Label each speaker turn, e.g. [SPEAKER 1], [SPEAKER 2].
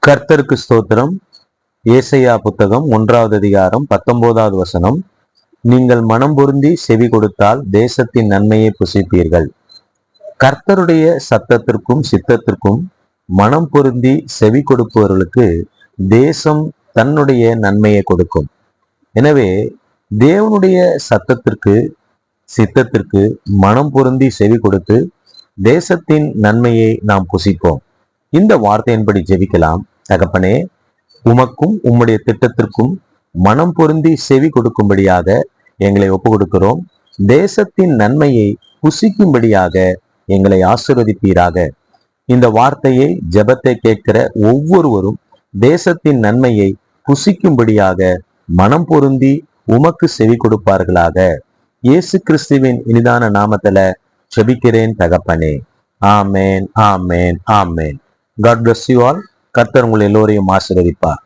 [SPEAKER 1] கர்த்தருக்கு ஸ்தோத்திரம். ஏசையா புத்தகம் 1வது அதிகாரம் 19வது வசனம். நீங்கள் மனம் பொருந்தி செவி கொடுத்தால் தேசத்தின் நன்மையை புசிப்பீர்கள். கர்த்தருடைய சத்தத்திற்கும் சித்தத்திற்கும் மனம் பொருந்தி செவி கொடுப்பவர்களுக்கு தேசம் தன்னுடைய நன்மையை கொடுக்கும். எனவே தேவனுடைய சத்தத்திற்கு சித்தத்திற்கு மனம் பொருந்தி செவி கொடுத்து தேசத்தின் நன்மையை நாம் புசிப்போம். இந்த வார்த்தையின்படி ஜெபிக்கலாம். தகப்பனே, உமக்கும் உம்முடைய திட்டத்திற்கும் மனம் பொருந்தி செவி கொடுக்கும்படியாக எங்களை ஒப்பு கொடுக்கிறோம். தேசத்தின் நன்மையை புசிக்கும்படியாக எங்களை ஆசீர்வதிப்பீராக. இந்த வார்த்தையை ஜெபத்தை கேட்கிற ஒவ்வொருவரும் தேசத்தின் நன்மையை புசிக்கும்படியாக மனம் பொருந்தி உமக்கு செவி கொடுப்பார்களாக. இயேசு கிறிஸ்துவின் இனிதான நாமத்துல ஜெபிக்கிறேன் தகப்பனே. ஆமேன், ஆமேன், ஆமேன். God bless you all. கர்த்தர் உங்கள் எல்லோரையும் ஆசீர்வதிப்பார்.